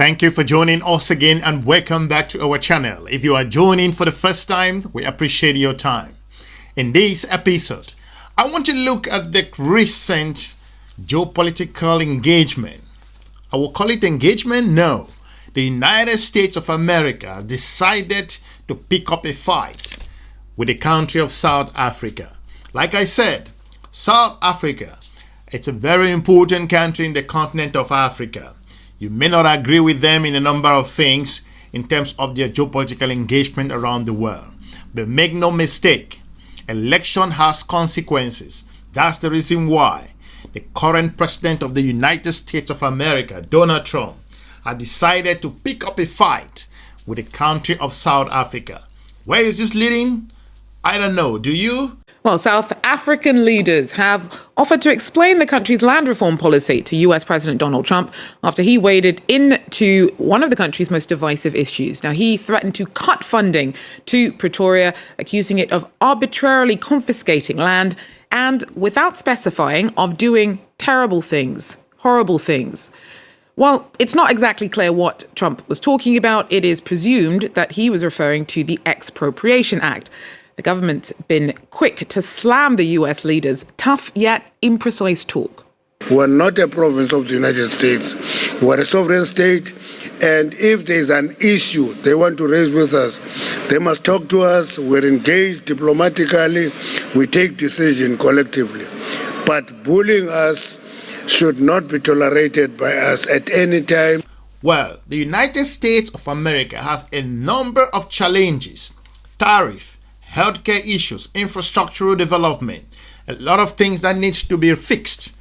Thank you for joining us again and welcome back to our channel. If you are joining for the first time, we appreciate your time. In this episode, I want to look at the recent geopolitical engagement. I will call it engagement? No. The United States of America decided to pick up a fight with the country of South Africa. Like I said, South Africa, it's a very important country in the continent of Africa. You may not agree with them in a number of things in terms of their geopolitical engagement around the world. But make no mistake, election has consequences. That's the reason why the current president of the United States of America, Donald Trump, has decided to pick up a fight with the country of South Africa. Where is this leading? I don't know. Do you? Well, South African leaders have offered to explain the country's land reform policy to US President Donald Trump after he waded into one of the country's most divisive issues. Now, he threatened to cut funding to Pretoria, accusing it of arbitrarily confiscating land and, without specifying, of doing terrible things, horrible things. While it's not exactly clear what Trump was talking about, it is presumed that he was referring to the Expropriation Act. The government's been quick to slam the US leaders' tough yet imprecise talk. We're not a province of the United States. We're a sovereign state. And if there's an issue they want to raise with us, they must talk to us. We're engaged diplomatically. We take decisions collectively. But bullying us should not be tolerated by us at any time. Well, the United States of America has a number of challenges. Tariff, healthcare issues, infrastructural development, a lot of things that needs to be fixed.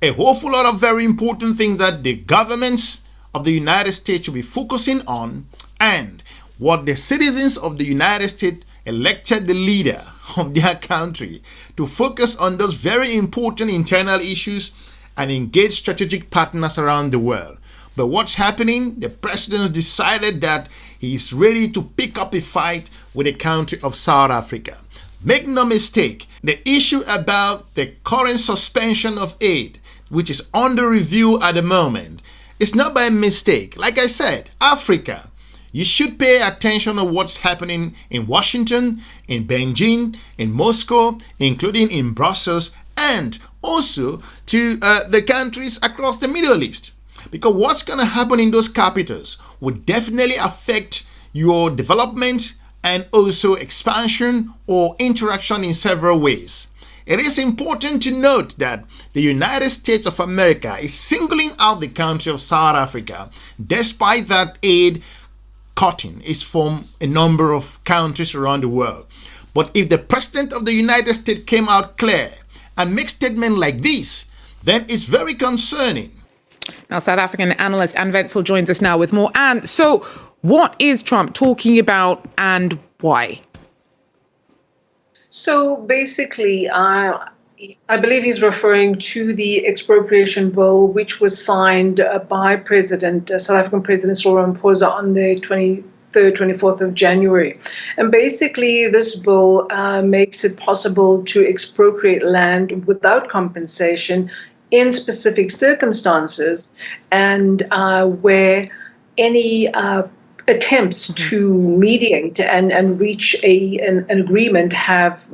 A whole lot of very important things that the governments of the United States should be focusing on, and what the citizens of the United States elected the leader of their country to focus on those very important internal issues and engage strategic partners around the world. But what's happening? The president decided that he is ready to pick up a fight with the country of South Africa. Make no mistake, the issue about the current suspension of aid, which is under review at the moment, is not by mistake. Like I said, Africa, you should pay attention to what's happening in Washington, in Beijing, in Moscow, including in Brussels, and also to the countries across the Middle East. Because what's going to happen in those capitals will definitely affect your development and also expansion or interaction in several ways. It is important to note that the United States of America is singling out the country of South Africa, despite that aid cutting is from a number of countries around the world. But if the president of the United States came out clear and make statements like this, then it's very concerning. Now, South African analyst Anne Wenzel joins us now with more. Anne, so what is Trump talking about and why? So basically, I believe he's referring to the expropriation bill, which was signed by South African President Cyril Ramaphosa on the 23rd, 24th of January. And basically, this bill makes it possible to expropriate land without compensation in specific circumstances, and where any attempts to mediate and reach an agreement have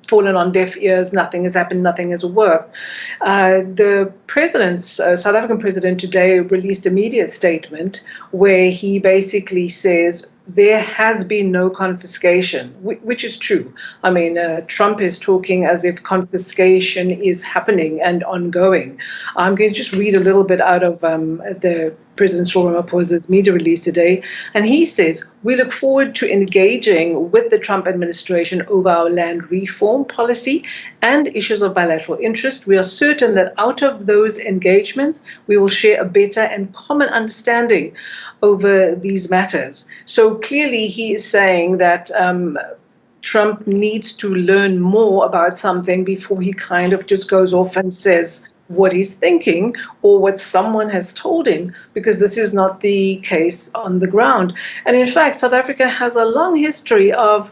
fallen on deaf ears. Nothing has happened, nothing has worked. The South African president today released a media statement where he basically says there has been no confiscation, which is true. I mean, Trump is talking as if confiscation is happening and ongoing. I'm going to just read a little bit out of the President Cyril Ramaphosa's media release today. And he says, "We look forward to engaging with the Trump administration over our land reform policy and issues of bilateral interest. We are certain that out of those engagements, we will share a better and common understanding over these matters." So clearly he is saying that Trump needs to learn more about something before he kind of just goes off and says what he's thinking or what someone has told him, because this is not the case on the ground. And in fact, South Africa has a long history of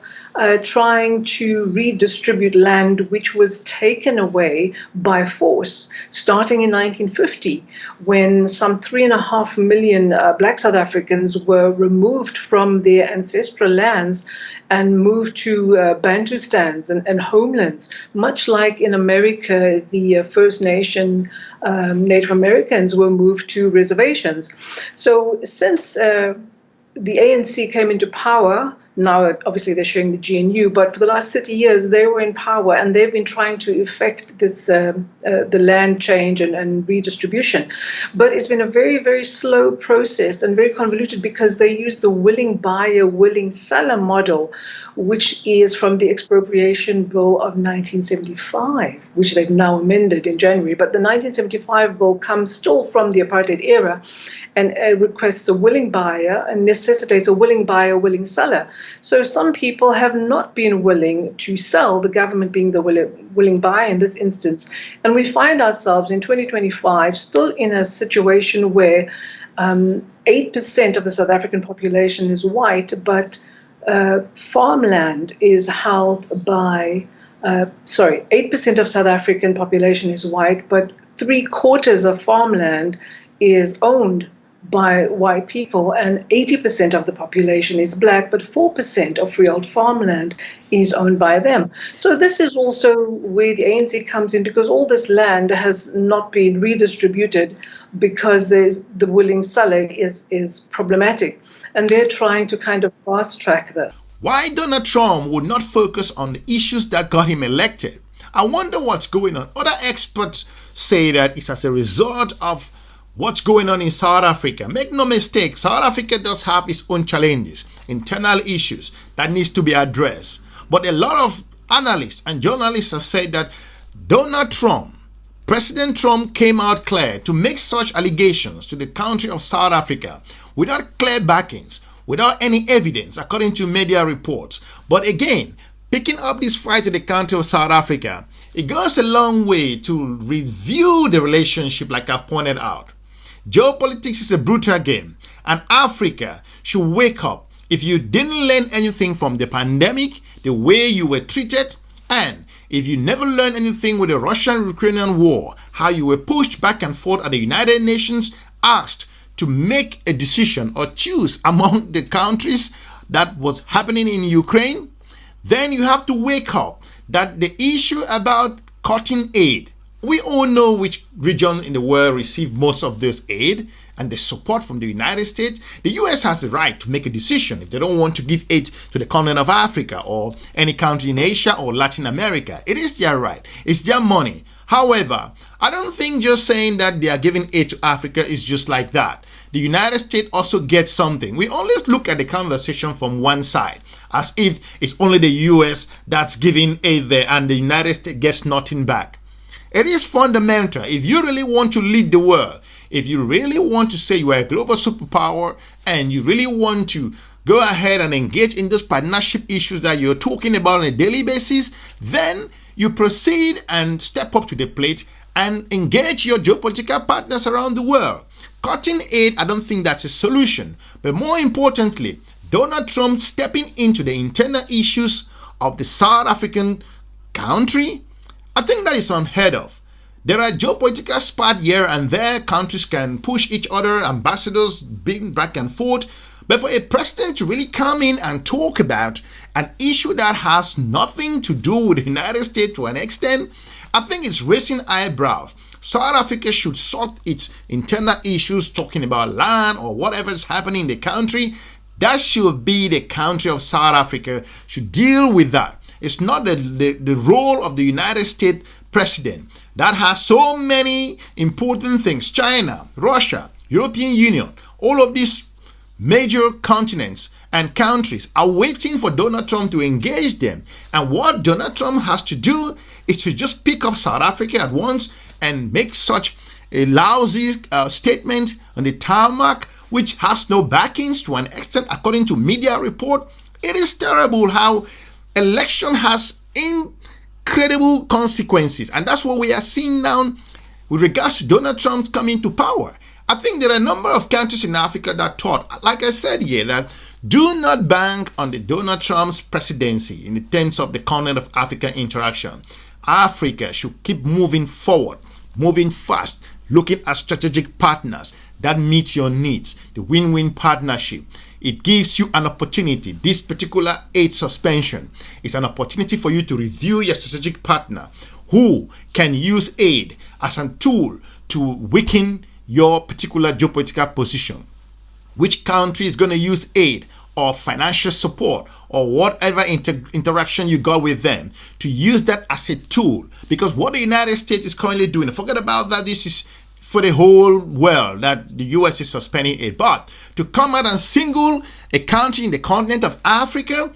trying to redistribute land which was taken away by force, starting in 1950, when some 3.5 million black South Africans were removed from their ancestral lands and moved to Bantustans and homelands, much like in America, the First Nation Native Americans were moved to reservations. So since the ANC came into power, now obviously they're sharing the GNU, but for the last 30 years they were in power and they've been trying to effect this the land change and redistribution. But it's been a very, very slow process and very convoluted because they use the willing buyer, willing seller model, which is from the Expropriation Bill of 1975, which they've now amended in January. But the 1975 bill comes still from the apartheid era and requests a willing buyer and necessitates a willing buyer, willing seller. So some people have not been willing to sell, the government being the willing buyer in this instance. And we find ourselves in 2025 still in a situation where 8% of the South African population is white, but farmland is held by, 8% of South African population is white, but 3/4 of farmland is owned by white people, and 80% of the population is black, but 4% of freehold farmland is owned by them. So this is also where the ANC comes in, because all this land has not been redistributed because the willing seller is problematic. And they're trying to kind of fast track that. Why Donald Trump would not focus on the issues that got him elected? I wonder what's going on. Other experts say that it's as a result of what's going on in South Africa. Make no mistake, South Africa does have its own challenges, internal issues that needs to be addressed. But a lot of analysts and journalists have said that President Trump came out clear to make such allegations to the country of South Africa without clear backings, without any evidence, according to media reports. But again, picking up this fight to the country of South Africa, it goes a long way to review the relationship, like I've pointed out. Geopolitics is a brutal game, and Africa should wake up. If you didn't learn anything from the pandemic, the way you were treated, and if you never learned anything with the Russian-Ukrainian war, how you were pushed back and forth at the United Nations, asked to make a decision or choose among the countries that was happening in Ukraine, then you have to wake up that the issue about cutting aid, we all know which region in the world received most of this aid and the support from the United States. The US has the right to make a decision if they don't want to give aid to the continent of Africa or any country in Asia or Latin America. It is their right. It's their money. However, I don't think just saying that they are giving aid to Africa is just like that. The United States also gets something. We always look at the conversation from one side, as if it's only the US that's giving aid there and the United States gets nothing back. It is fundamental. If you really want to lead the world, if you really want to say you are a global superpower and you really want to go ahead and engage in those partnership issues that you're talking about on a daily basis, then you proceed and step up to the plate and engage your geopolitical partners around the world. Cutting aid, I don't think that's a solution. But more importantly, Donald Trump stepping into the internal issues of the South African country, I think that is unheard of. There are geopolitical spots here and there. Countries can push each other, ambassadors being back and forth. But for a president to really come in and talk about an issue that has nothing to do with the United States to an extent, I think it's raising eyebrows. South Africa should sort its internal issues, talking about land or whatever is happening in the country. That should be the country of South Africa should deal with that. It's not the role of the United States president that has so many important things. China, Russia, European Union, all of these major continents and countries are waiting for Donald Trump to engage them. And what Donald Trump has to do is to just pick up South Africa at once and make such a lousy statement on the tarmac, which has no backings to an extent, according to media report. It is terrible how election has incredible consequences, and that's what we are seeing now with regards to Donald Trump's coming to power. I think there are a number of countries in Africa that thought, like I said here, that Do not bank on the Donald Trump's presidency in terms of the continent of Africa interaction. Africa should keep moving forward, moving fast, looking at strategic partners that meet your needs, the win-win partnership. It gives you an opportunity. This particular aid suspension is an opportunity for you to review your strategic partner who can use aid as a tool to weaken your particular geopolitical position. Which country is going to use aid or financial support or whatever interaction you got with them to use that as a tool? Because what the United States is currently doing, forget about that, this is for the whole world that the US is suspending aid. But to come out and single a country in the continent of Africa,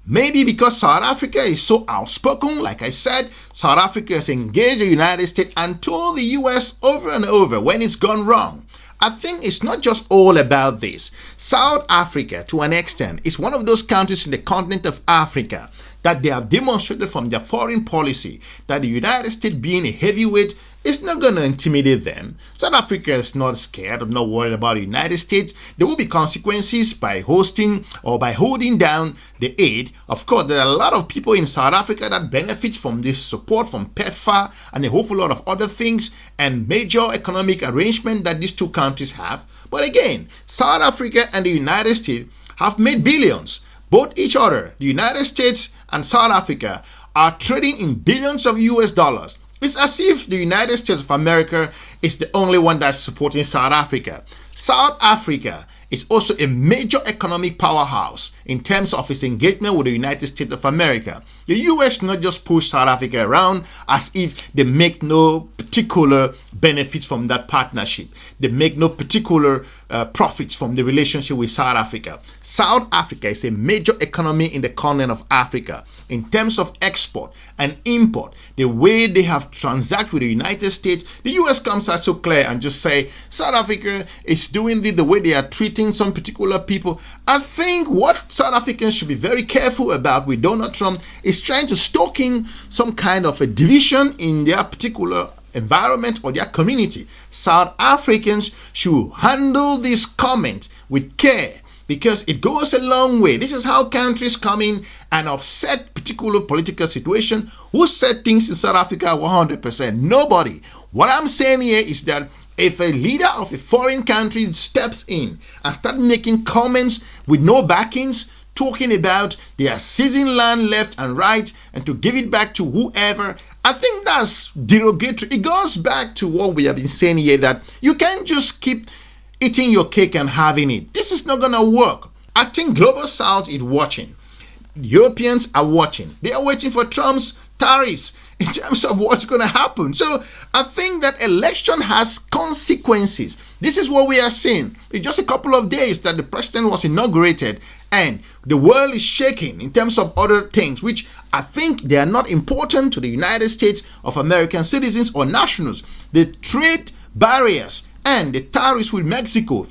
maybe because South Africa is so outspoken, like I said, South Africa has engaged the United States and told the US over and over when it's gone wrong. I think it's not just all about this. South Africa, to an extent, is one of those countries in the continent of Africa that they have demonstrated from their foreign policy that the United States, being a heavyweight, is not going to intimidate them. South Africa is not scared or not worried about the United States. There will be consequences by hosting or by holding down the aid. Of course, there are a lot of people in South Africa that benefit from this support from PEPFAR and a whole lot of other things and major economic arrangement that these two countries have. But again, South Africa and the United States have made billions. Both each other, the United States and South Africa, are trading in billions of US dollars. It's as if the United States of America is the only one that's supporting South Africa. South Africa is also a major economic powerhouse in terms of its engagement with the United States of America. The US not just push South Africa around as if they make no particular benefits from that partnership. They make no particular profits from the relationship with South Africa. South Africa is a major economy in the continent of Africa. In terms of export and import, the way they have transacted with the United States, the US comes out so clear and just say, South Africa is doing the way they are treating some particular people. I think what South Africans should be very careful about with Donald Trump is trying to stoking some kind of a division in their particular environment or their community. South Africans should handle this comment with care, because it goes a long way. This is how countries come in and upset particular political situation. Who said things in South Africa 100%? Nobody. What I'm saying here is that if a leader of a foreign country steps in and starts making comments with no backings, talking about they are seizing land left and right and to give it back to whoever, I think that's derogatory. It goes back to what we have been saying here, that you can't just keep eating your cake and having it. This is not going to work. I think Global South is watching. Europeans are watching. They are waiting for Trump's tariffs in terms of what's going to happen. So I think that election has consequences. This is what we are seeing. It's just a couple of days that the president was inaugurated and the world is shaking in terms of other things, which I think they are not important to the United States of American citizens or nationals. The trade barriers and the tariffs with Mexico,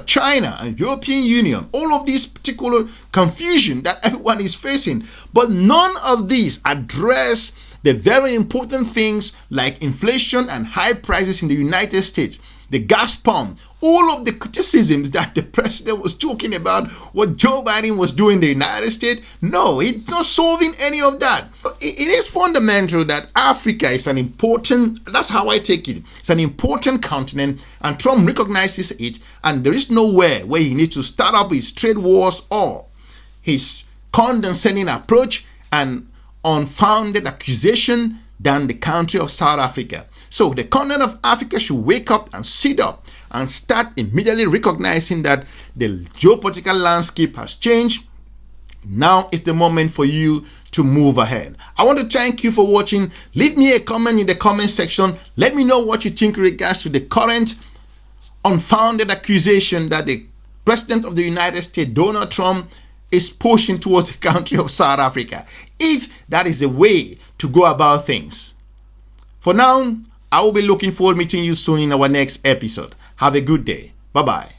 China and European Union, all of this particular confusion that everyone is facing. But none of these address the very important things like inflation and high prices in the United States, the gas pump, all of the criticisms that the president was talking about, what Joe Biden was doing in the United States. No, he's not solving any of that. It is fundamental that Africa is an important, that's how I take it, it's an important continent, and Trump recognizes it, and there is nowhere where he needs to start up his trade wars or his condescending approach and unfounded accusation than the country of South Africa. So the continent of Africa should wake up and sit up and start immediately recognizing that the geopolitical landscape has changed. Now is the moment for you to move ahead. I want to thank you for watching. Leave me a comment in the comment section. Let me know what you think in regards to the current unfounded accusation that the President of the United States, Donald Trump, is pushing towards the country of South Africa, if that is the way to go about things. For now, I will be looking forward to meeting you soon in our next episode. Have a good day. Bye-bye.